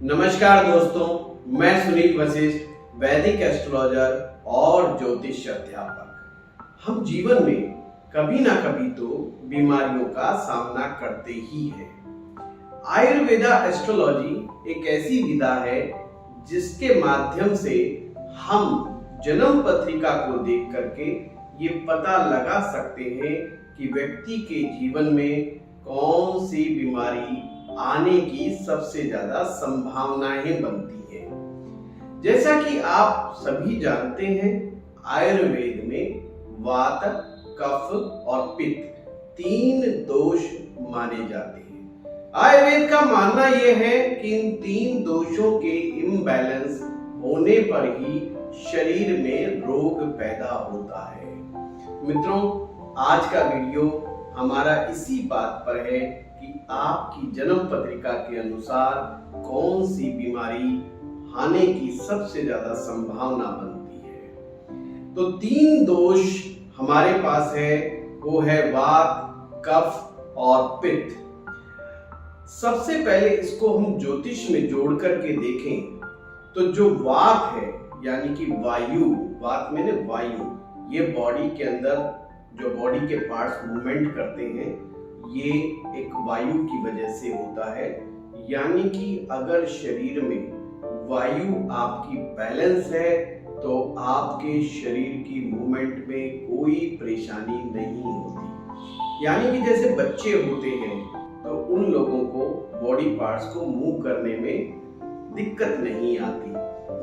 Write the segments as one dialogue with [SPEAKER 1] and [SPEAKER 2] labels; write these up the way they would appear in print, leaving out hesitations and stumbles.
[SPEAKER 1] नमस्कार दोस्तों, मैं सुनील वशिष्ठ, वैदिक एस्ट्रोलॉजर और ज्योतिष अध्यापक। हम जीवन में कभी ना कभी तो बीमारियों का सामना करते ही हैं। आयुर्वेदा एस्ट्रोलॉजी एक ऐसी विधा है जिसके माध्यम से हम जन्म पत्रिका को देख करके ये पता लगा सकते हैं कि व्यक्ति के जीवन में कौन सी बीमारी आने की सबसे ज्यादा संभावनाएं बनती है। जैसा कि आप सभी जानते हैं, आयुर्वेद में वात, कफ और पित्त तीन दोष माने जाते हैं। आयुर्वेद का मानना यह है कि इन तीन दोषों के इम्बैलेंस होने पर ही शरीर में रोग पैदा होता है। मित्रों, आज का वीडियो हमारा इसी बात पर है कि आपकी जन्म पत्रिका के अनुसार कौन सी बीमारी आने की सबसे ज्यादा संभावना बनती है। तो तीन दोष हमारे पास है, वो है वात, कफ और पित्त। सबसे पहले इसको हम ज्योतिष में जोड़ करके देखें तो जो वात है यानी कि वायु, वात में वायु, ये बॉडी के अंदर जो बॉडी के पार्ट्स मूवमेंट करते हैं, ये एक वायु की वजह से होता है। यानी कि अगर शरीर में वायु आपकी बैलेंस है तो आपके शरीर की मूवमेंट में कोई परेशानी नहीं होती। यानी कि जैसे बच्चे होते हैं तो उन लोगों को बॉडी पार्ट्स को मूव करने में दिक्कत नहीं आती,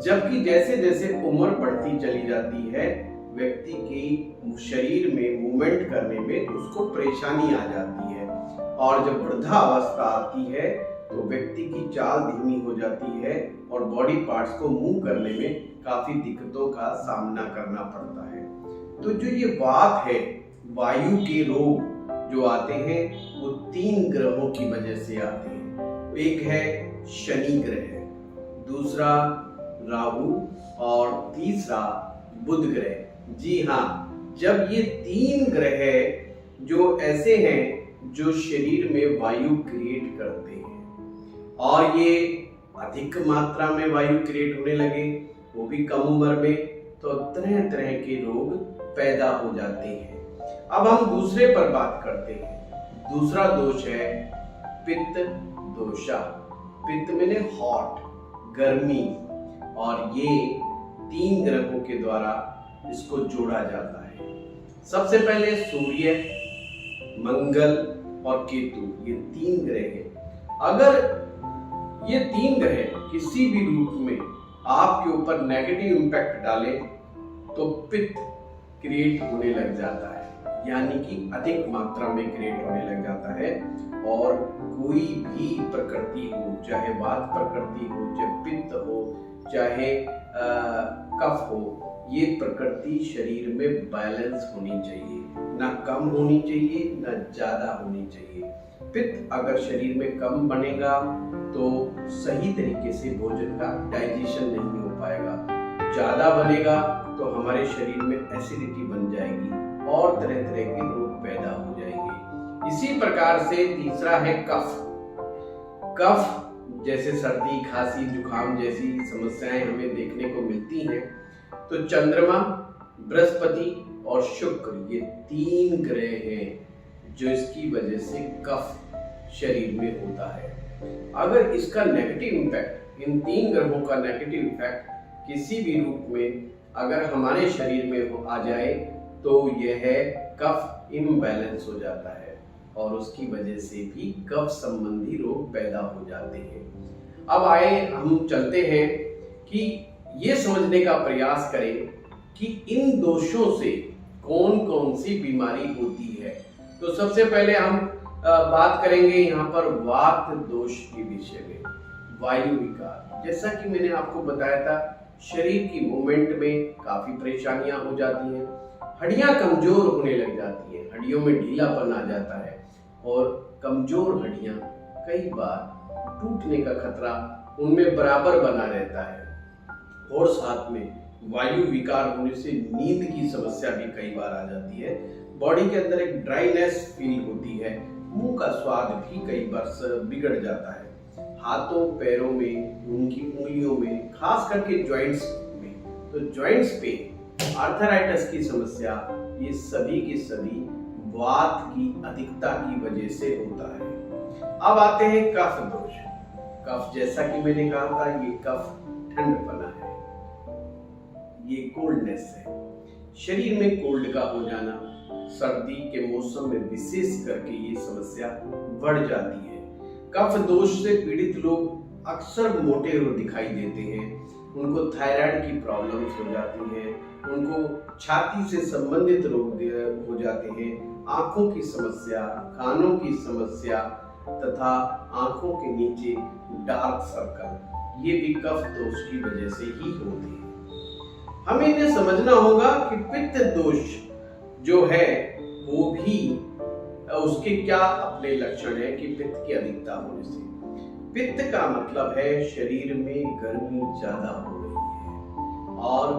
[SPEAKER 1] जबकि जैसे जैसे उम्र बढ़ती चली जाती है व्यक्ति की शरीर में मूवमेंट करने में उसको परेशानी आ जाती है। और जब वृद्धावस्था आती है तो व्यक्ति की चाल धीमी हो जाती है और बॉडी पार्ट्स को मूव करने में काफी दिक्कतों का सामना करना पड़ता है। तो जो ये वात है, वायु के रोग जो आते हैं वो तीन ग्रहों की वजह से आते हैं। एक है शनि ग्रह, दूसरा राहु और तीसरा बुध ग्रह। जी हाँ, जब ये तीन ग्रह जो ऐसे हैं जो शरीर में वायु क्रिएट करते हैं और ये अधिक मात्रा में वायु क्रिएट होने लगे, वो भी कम उम्र में, तो तरह तरह के रोग पैदा हो जाते हैं। अब हम दूसरे पर बात करते हैं। दूसरा दोष है पित्त दोषा। पित्त में हॉट, गर्मी, और ये तीन ग्रहों के द्वारा इसको जोड़ा जाता है। सबसे पहले सूर्य, मंगल और केतु, ये तीन ग्रह हैं। अगर ये तीन ग्रह किसी भी रूप में आपके ऊपर नेगेटिव इंपैक्ट डाले तो पित्त क्रिएट होने लग जाता है, यानी कि अधिक मात्रा में क्रिएट होने लग जाता है। और कोई भी प्रकृति हो, चाहे वात प्रकृति हो, चाहे पित्त हो, चाहे कफ हो, ये प्रकृति शरीर में बैलेंस होनी चाहिए, ना कम होनी चाहिए ना ज्यादा होनी चाहिए। पित्त अगर शरीर में कम बनेगा तो सही तरीके से भोजन का डाइजेशन नहीं हो पाएगा, ज्यादा बनेगा तो हमारे शरीर में एसिडिटी बन जाएगी और तरह तरह के रोग पैदा हो जाएंगे। इसी प्रकार से तीसरा है कफ। कफ जैसे सर्दी, खांसी, जुकाम जैसी समस्याएं हमें देखने को मिलती हैं, तो चंद्रमा, बृहस्पति और शुक्र, ये तीन ग्रह हैं जो इसकी वजह से कफ शरीर में होता है। अगर इसका नेगेटिव इम्पैक्ट, इन तीन ग्रहों का नेगेटिव इम्पैक्ट किसी भी रूप में अगर हमारे शरीर में आ जाए तो यह है कफ इम्बैलेंस हो जाता है और उसकी वजह से भी कफ संबंधी रोग पैदा हो जाते हैं। अब आए हम चलते हैं कि ये समझने का प्रयास करें कि इन दोषों से कौन कौन सी बीमारी होती है। तो सबसे पहले हम बात करेंगे यहाँ पर वात दोष के विषय में। वायु विकार, जैसा कि मैंने आपको बताया था, शरीर की मूवमेंट में काफी परेशानियां हो जाती हैं, हड्डियां कमजोर होने लग जाती हैं, हड्डियों में ढीलापन आ जाता है और कमजोर हड्डियां कई बार टूटने का खतरा उनमें बराबर बना रहता है। और साथ में वायु विकार होने से नींद की समस्या भी कई बार आ जाती है। बॉडी के अंदर एक ड्राइनेस फील होती है, मुंह का स्वाद भी कई बार बिगड़ जाता है। हाथों पैरों में, उनकी उंगलियों में, खास करके जॉइंट्स में। तो जॉइंट्स पे आर्थराइटिस की समस्या ये सभी के सभी वात की अधिकता की वजह से होता है। अब आते हैं कफ दोष। कफ, जैसा कि मैंने कहा था, ये कफ ठंडपना है, ये कोल्डनेस है। शरीर में कोल्ड का हो जाना, सर्दी के मौसम में विशेष करके ये समस्या बढ़ जाती है। कफ दोष से पीड़ित लोग अक्सर मोटे दिखाई देते हैं, उनको थायराइड की प्रॉब्लम्स हो जाती हैं, उनको छाती से संबंधित रोग हो जाते हैं, आंखों की समस्या, कानों की समस्या तथा आंखों के नीचे डार्क सर्कल, ये भी कफ दोष की वजह से ही होते हैं। हमें इन्हें समझना होगा कि पित्त दोष जो है वो भी उसके क्या अपने लक्षण है कि पित्त की अधिकता होने से। पित्त का मतलब है शरीर में गर्मी ज्यादा हो रही है, और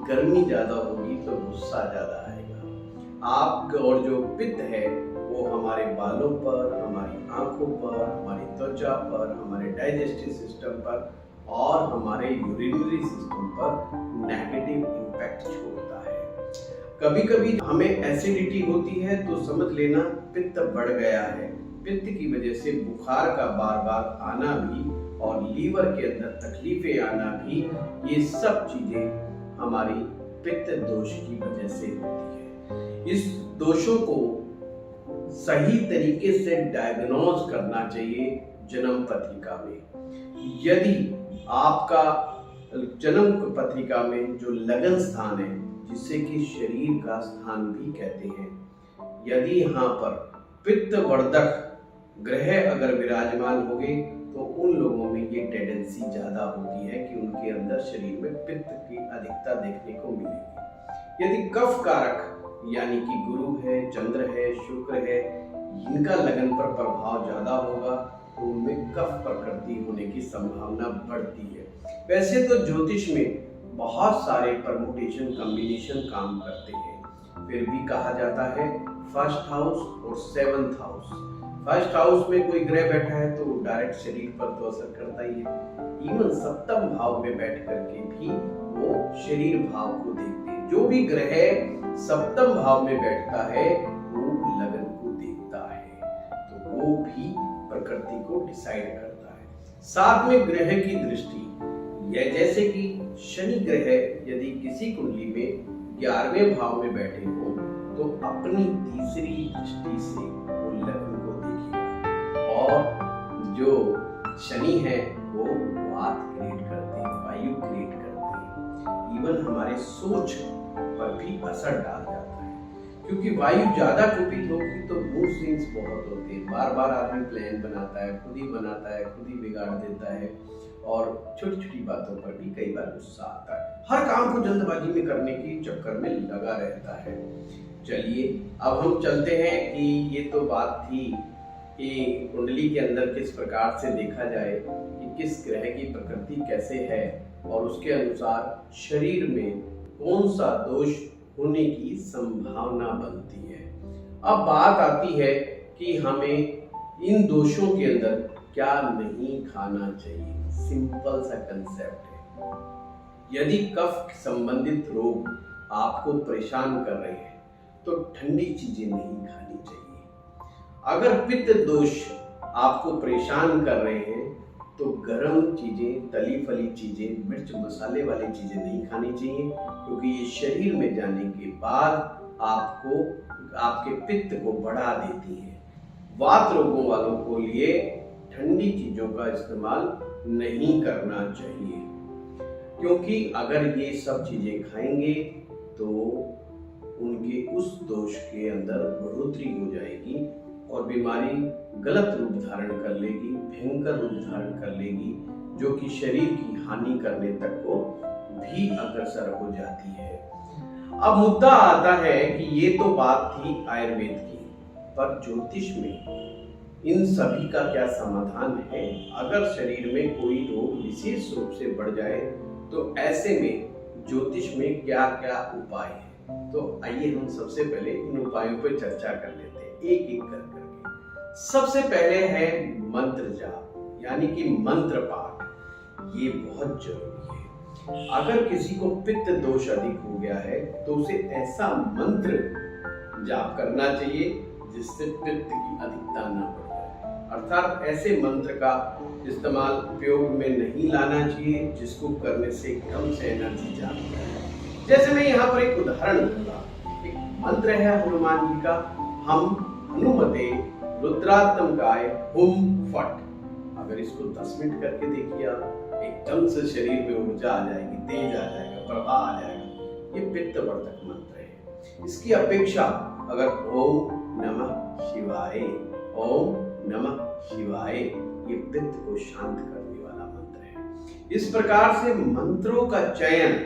[SPEAKER 1] गर्मी ज्यादा होगी तो गुस्सा ज्यादा आएगा। आप और जो पित्त है वो हमारे बालों पर, हमारी आंखों पर, हमारी त्वचा पर, हमारे डाइजेस्टिव सिस्टम पर और हमारे यूरिनरी सिस्टम पर नेगेटिव इम्पैक्ट छोड़ता है। कभी कभी हमें एसिडिटी होती है तो समझ लेना पित्त बढ़ गया है। पित्त की वजह से बुखार का बार बार आना भी और लीवर के अंदर तकलीफें आना भी, ये सब चीजें हमारी पित्त दोष की वजह से होती है। इस दोषों को सही तरीके से डायग्नोज करना चाहिए जन्म पत्रिका में। यदि आपका जन्म पत्रिका में जो लगन स्थान है, जिसे कि शरीर का स्थान भी कहते हैं, यदि यहाँ पर पित्त वर्धक ग्रह अगर विराजमान हो गए तो उन लोगों में ये टेंडेंसी ज्यादा होती है कि उनके अंदर शरीर में पित्त की अधिकता देखने को मिलेगी। यदि कफ कारक यानी कि गुरु है, चंद्र है, शुक्र है, इनका लगन पर प्रभाव ज्यादा होगा तो उनमें कफ प्रकृति होने की संभावना बढ़ती है। वैसे तो ज्योतिष में बहुत सारे परमुटेशन कॉम्बिनेशन काम करते हैं, फिर भी कहा जाता है फर्स्ट हाउस और सेवंथ हाउस। फर्स्ट हाउस में कोई ग्रह बैठा है तो डायरेक्ट शरीर पर तो असर करता ही है। इवन सप्तम भाव में बैठ करके भी वो शरीर भाव को देखते हैं। जो भी ग्रह सप्तम भाव में बैठता है वो लगन को देखता है, तो वो भी प्रकृति को डिसाइड करता है। साथ में ग्रह की दृष्टि, यह जैसे कि शनि ग्रह यदि किसी कुंडली में 11वें भाव में बैठे हो तो अपनी तीसरी दृष्टि से वो लगन को देखेगा। और जो शनि है वो वात क्रिएट करते हैं, वायु क्रिएट करते हैं, इवन हमारे सोच पर भी असर डाल जाता है। क्योंकि वायु ज्यादा कुपित होगी तो मूड स्विंग्स बहुत होते हैं, बार बार आदमी प्लान बनाता है, खुद ही बनाता है, खुद ही बिगाड़ देता है और छोटी छोटी बातों पर भी कई बार गुस्सा आता है। हर काम को जल्दबाजी में करने के चक्कर में लगा रहता है। चलिए अब हम चलते हैं कि ये तो बात थी कि कुंडली के अंदर किस प्रकार से देखा जाए कि किस ग्रह की प्रकृति कैसे है और उसके अनुसार शरीर में कौन सा दोष होने की संभावना बनती है। अब बात आती है कि हमें इन दोषों के अंदर क्या नहीं खाना चाहिए। सिंपल सा कंसेप्ट है। यदि कफ संबंधित रोग आपको परेशान कर रहे हैं तो ठंडी चीजें नहीं खानी चाहिए। अगर पित्त दोष आपको परेशान कर रहे हैं तो गर्म चीजें, तली फली चीजें, मिर्च मसाले वाली चीजें नहीं खानी चाहिए, क्योंकि ये शरीर में जाने के बाद आपको आपके पित्त को बढ़ा देती है। वात रोगों वालों को लिए ठंडी चीजों का इस्तेमाल नहीं करना चाहिए, क्योंकि अगर ये सब चीजें खाएंगे तो उनके उस दोष के अंदर बढ़ोतरी हो जाएगी और बीमारी गलत रूप धारण कर लेगी, भयंकर रूप धारण कर लेगी, जो कि शरीर की हानि करने तक को भी अग्रसर हो जाती है। अब मुद्दा आता है कि ये तो बात थी आयुर्वेद की, पर ज्योतिष में इन सभी का क्या समाधान है। अगर शरीर में कोई रोग विशेष रूप से बढ़ जाए तो ऐसे में ज्योतिष में क्या क्या उपाय है, तो आइए हम सबसे पहले इन उपायों पर चर्चा कर लेते हैं एक एक कर करके। सबसे पहले है मंत्र जाप। यानी कि मंत्र पाठ, ये बहुत जरूरी है। अगर किसी को पित्त दोष अधिक हो गया है तो उसे ऐसा मंत्र जाप करना चाहिए जिससे पित्त की अधिकता न बढ़ जाए, अर्थात ऐसे मंत्र का इस्तेमाल उपयोग में नहीं लाना चाहिए जिसको करने से एकदम से एनर्जी जाती है। जैसे मैं यहाँ पर एक उदाहरण दूंगा। एक मंत्र है हनुमान जी का, हम हनुमते रुद्रात्मकाय हुम फट। अगर इसको 10 मिनट करके देखिए आप, एकदम से शरीर में ऊर्जा आ जाएगी, तेज आ जाएगा, प्रभाव आ जाएगा। ये पित्त वर्धक मंत्र है। इसकी अपेक्षा अगर ओम नमः शिवाय, ओम नमः शिवाय, ये पित्त को शांत करने वाला मंत्र है। इस प्रकार से मंत्रों का चयन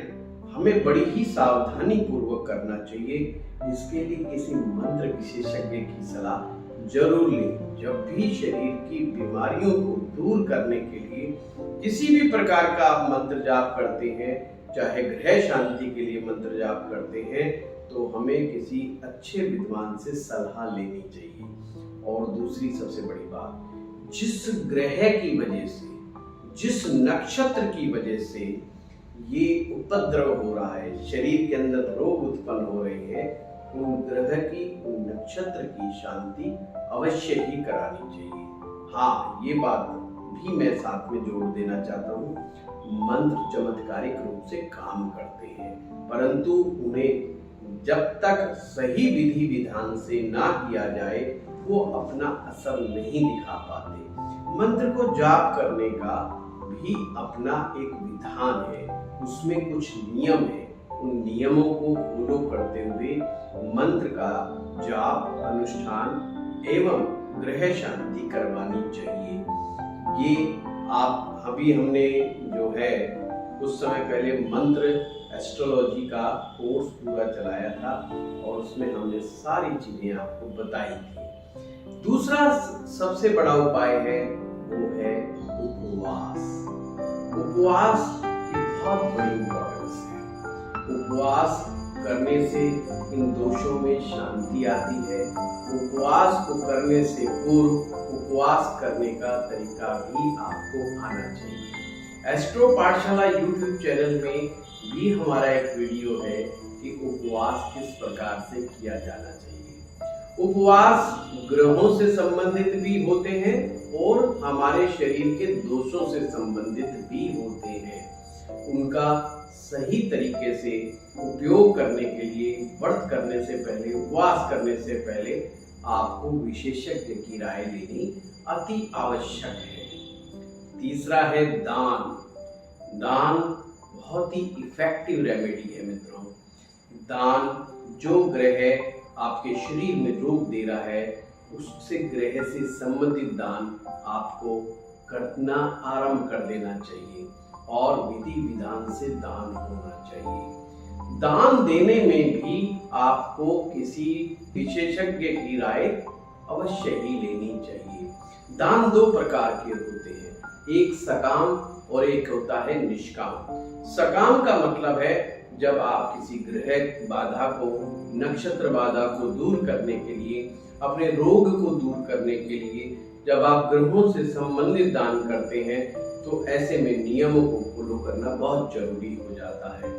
[SPEAKER 1] हमें बड़ी ही सावधानी पूर्वक करना चाहिए। इसके लिए किसी मंत्र विशेषज्ञ की सलाह जरूर लें। जब भी शरीर की बीमारियों को दूर करने के लिए किसी भी प्रकार का आप मंत्र जाप करते हैं, चाहे ग्रह शांति के लिए मंत्र जाप करते हैं, तो हमें किसी अच्छे विद्वान से सलाह लेनी चाहिए। और दूसरी सबसे बड़ी बात, जिस ग्रह की वजह से, जिस नक्षत्र की वजह से ये उपद्रव हो रहा है, शरीर के अंदर रोग उत्पन्न हो रहे हैं, उन ग्रह की, उन नक्षत्र की शांति अवश्य ही करानी चाहिए। हाँ, ये बात भी मैं साथ में जोड़ देना चाहता हूँ, मंत्र चमत्कारिक रूप से काम करते हैं, परंतु उन्हें जब तक सही विधि विधान से ना किया जाए वो अपना असर नहीं दिखा पाते। मंत्र को जाप करने का भी अपना एक विधान है, उसमें कुछ नियम है। उन नियमों को फॉलो करते हुए मंत्र का जाप, अनुष्ठान एवं ग्रह शांति करवानी चाहिए। ये आप अभी हमने जो है कुछ समय पहले मंत्र एस्ट्रोलॉजी का कोर्स पूरा चलाया था और उसमें हमने सारी चीजें आपको बताई थी। दूसरा सबसे बड़ा उपाय है वो है उपवास। उपवास की बहुत बड़ी इंपॉर्टेंस है। उपवास करने से इन दोषों में शांति आती है। उपवास को करने से पूर्व उपवास करने का तरीका भी आपको आना चाहिए। एस्ट्रो पाठशाला यूट्यूब चैनल में भी हमारा एक वीडियो है कि उपवास किस प्रकार से किया जाना चाहिए। उपवास ग्रहों से संबंधित भी होते हैं और हमारे शरीर के दोषों से संबंधित भी होते हैं। उनका सही तरीके से उपयोग करने के लिए व्रत करने से पहले, उपवास करने से पहले आपको विशेषज्ञ की राय लेनी अति आवश्यक है। तीसरा है दान। दान बहुत ही इफेक्टिव रेमेडी है मित्रों। दान, जो ग्रह आपके शरीर में रोग दे रहा है उससे ग्रह से संबंधित दान आपको करना आरंभ कर देना चाहिए और विधि विधान से दान होना चाहिए। दान देने में भी आपको किसी विशेषज्ञ की राय अवश्य ही लेनी चाहिए। दान दो प्रकार के होते हैं, एक सकाम और एक होता है निष्काम। सकाम का मतलब है जब आप किसी ग्रह बाधा को, नक्षत्र बाधा को दूर करने के लिए, अपने रोग को दूर करने के लिए जब आप ग्रहों से संबंधित दान करते हैं तो ऐसे में नियमों को फॉलो करना बहुत जरूरी हो जाता है।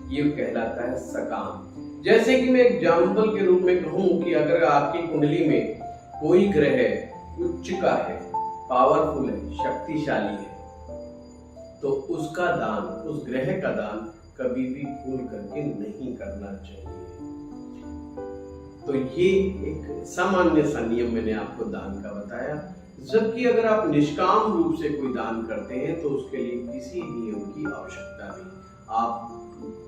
[SPEAKER 1] ये कहलाता है सकाम। जैसे कि मैं एग्जाम्पल के रूप में कहूं कि अगर आपकी कुंडली में कोई ग्रह उच्च का है, पावरफुल है, शक्तिशाली है, तो उसका दान, उस ग्रह का दान कभी भी भूल करके नहीं करना चाहिए। तो ये एक सामान्य सा नियम मैंने आपको दान का बताया। जबकि अगर आप निष्काम रूप से कोई दान करते हैं तो उसके लिए किसी नियम की आवश्यकता नहीं। आप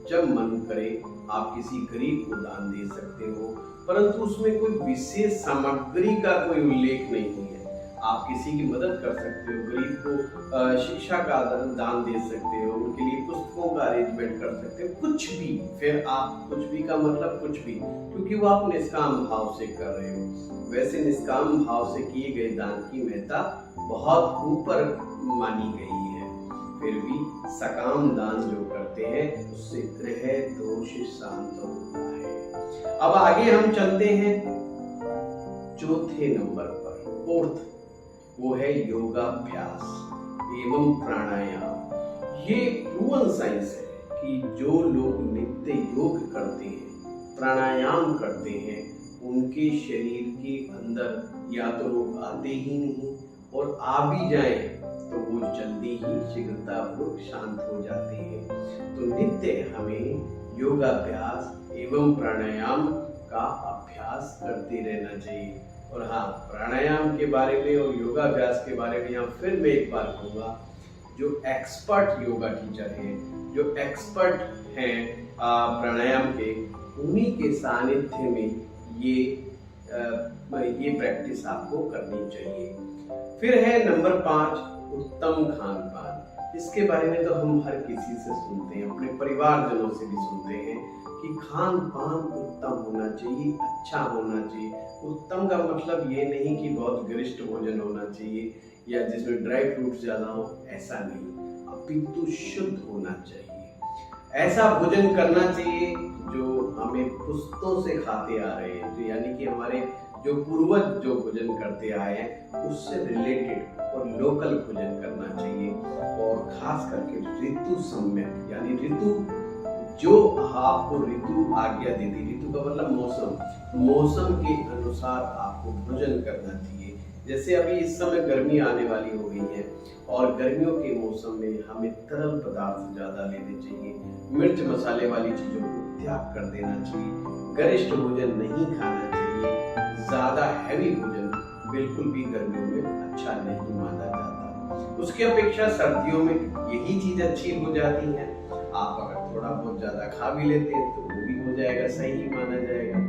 [SPEAKER 1] जब मन करे आप किसी गरीब को दान दे सकते हो, परंतु उसमें कोई विशेष सामग्री का कोई उल्लेख नहीं है। आप किसी की मदद कर सकते हो, गरीब को शिक्षा का दान दे सकते हो, उनके लिए पुस्तकों का अरेंजमेंट कर सकते हो, कुछ भी। फिर आप कुछ भी का मतलब कुछ भी, क्योंकि वो आप निष्काम भाव से कर रहे हो। वैसे निष्काम भाव से किए गए दान की महत्ता बहुत ऊपर मानी गई है। फिर भी सकाम दान जो करते हैं उससे ग्रह दोष शांत होता है। अब आगे हम चलते हैं चौथे नंबर पर, फोर्थ। वो है योगाभ्यास एवं प्राणायाम। ये प्रूवन साइंस है कि जो लोग नित्य योग करते हैं, प्राणायाम करते हैं, उनके शरीर के अंदर या तो रोग आते ही नहीं, और आ भी जाए तो वो जल्दी ही शीघ्रतापूर्वक शांत हो जाते हैं। तो नित्य हमें योगाभ्यास एवं प्राणायाम का अभ्यास करते रहना चाहिए। और हाँ, प्राणायाम के बारे में और योगाभ्यास के बारे में यहाँ फिर मैं एक बार कहूँगा, जो एक्सपर्ट योगा टीचर हैं, जो एक्सपर्ट हैं प्राणायाम के, उन्हीं के सानिध्य में ये प्रैक्टिस आपको करनी चाहिए। फिर है नंबर 5, उत्तम खान पान। इसके बारे में तो हम हर किसी से सुनते हैं, अपने परिवारजनों से भी सुनते हैं कि खान पान उत्तम होना चाहिए, अच्छा होना चाहिए। उत्तम का मतलब ये नहीं कि बहुत गरिष्ठ भोजन होना चाहिए या जिसमें ड्राई फ्रूट्स ज्यादा हो, ऐसा नहीं, अपितु शुद्ध होना चाहिए। ऐसा भोजन करना चाहिए जो हमें पुस्तों से खाते आ रहे हैं, तो यानी कि हमारे जो पूर्वज जो भोजन करते आए हैं उससे रिलेटेड और लोकल भोजन करना चाहिए। और खास करके ऋतु सम्यक, यानी ऋतु जो आपको ऋतु आज्ञा देती, ऋतु का मतलब मौसम के अनुसार आपको भोजन करना चाहिए। जैसे अभी इस समय गर्मी आने वाली हो गई है और गर्मियों के मौसम में हमें तरल पदार्थ ज्यादा लेने चाहिए, मिर्च मसाले वाली चीजों को त्याग कर देना चाहिए, गरिष्ठ भोजन नहीं खाना चाहिए, ज्यादा हैवी भोजन बिल्कुल भी गर्मियों में अच्छा नहीं माना जाता। उसकी अपेक्षा सर्दियों में यही चीज अच्छी हो जाती है। आप अगर थोड़ा बहुत ज्यादा खा भी लेते हैं तो वो भी हो जाएगा, सही माना जाएगा।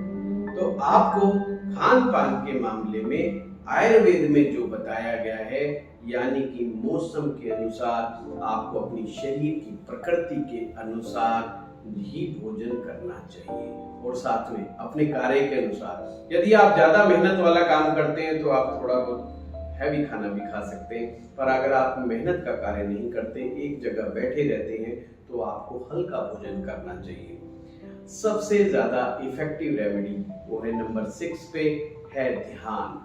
[SPEAKER 1] तो आपको खान पान के मामले में आयुर्वेद में जो बताया गया है, यानी कि मौसम के अनुसार आपको अपनी शरीर की प्रकृति के अनुसार ही भोजन करना चाहिए, और साथ में अपने कार्य के अनुसार। यदि आप ज्यादा मेहनत वाला काम करते हैं तो आप थोड़ा बहुत हैवी खाना भी खा सकते हैं, पर अगर आप मेहनत का कार्य नहीं करते, एक जगह बैठे रहते हैं, तो आपको हल्का भोजन करना चाहिए। सबसे ज्यादा इफेक्टिव रेमेडी वो है नंबर 6 पे है ध्यान,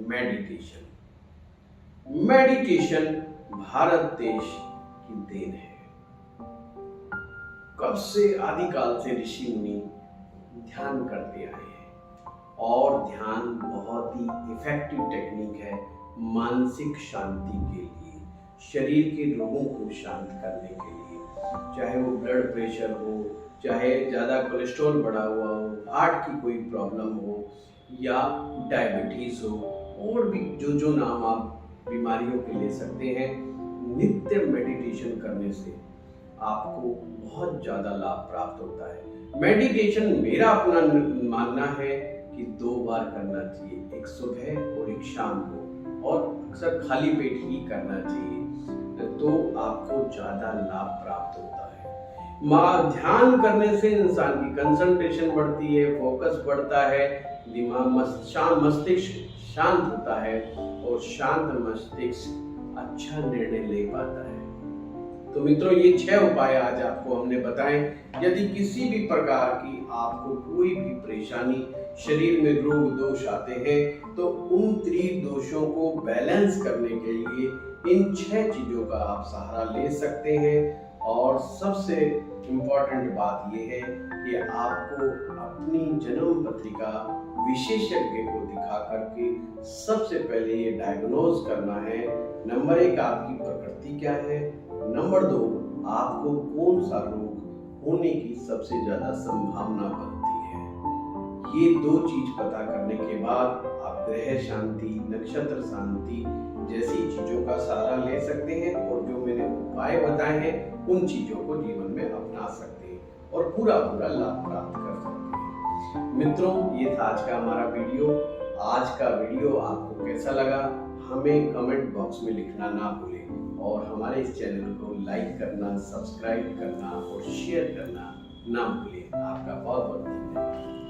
[SPEAKER 1] मेडिटेशन। मेडिटेशन भारत देश की देन है। कब से आदिकाल से ऋषि मुनि ध्यान करते आए हैं, और ध्यान बहुत ही इफेक्टिव टेक्निक है मानसिक शांति के लिए, शरीर के रोगों को शांत करने के लिए, चाहे वो ब्लड प्रेशर हो, चाहे ज्यादा कोलेस्ट्रॉल बढ़ा हुआ हो, हार्ट की कोई प्रॉब्लम हो, या डायबिटीज हो, और भी जो नाम आप बीमारियों के ले सकते हैं। नित्य मेडिटेशन करने से आपको बहुत ज्यादा लाभ प्राप्त होता है। मेडिटेशन मेरा अपना मानना है कि 2 बार करना चाहिए, एक सुबह और एक शाम को, और अक्सर खाली पेट ही करना चाहिए, तो आपको ज्यादा लाभ प्राप्त होता है। ध्यान करने से इंसान की कंसंट्रेशन बढ़ती है, फोकस बढ़ता है, दिमाग मस्तिष्क शांत होता है, और शांत मस्तिष्क अच्छा निर्णय ले पाता है। तो मित्रों, ये 6 उपाय आज आपको हमने बताए। यदि किसी भी प्रकार की आपको कोई भी परेशानी, शरीर में रोग दोष आते हैं, तो उन त्रिदोषों को बैलेंस करने के लिए इन 6 चीजों का आप सहारा ले सकते हैं। और सबसे इम्पोर्टेंट बात यह है कि आपको अपनी जन्म पत्रिका विशेषज्ञ को दिखा करके सबसे पहले ये डायग्नोज करना है। नंबर 1, आपकी प्रकृति क्या है, नंबर 2, आपको कौन सा रोग होने की सबसे ज्यादा संभावना बनती है। ये 2 चीज पता करने के बाद आप ग्रह शांति, नक्षत्र शांति जैसी चीजों का सहारा ले सकते हैं, और जो मैंने उपाय बताए हैं उन चीजों को जीवन में अपना सकते हैं और पूरा लाभ प्राप्त कर सकते हैं। मित्रों, ये था आज का हमारा वीडियो। आज का वीडियो आपको कैसा लगा हमें कमेंट बॉक्स में लिखना ना भूलें, और हमारे इस चैनल को लाइक करना, सब्सक्राइब करना और शेयर करना ना भूलें। आपका बहुत बहुत धन्यवाद।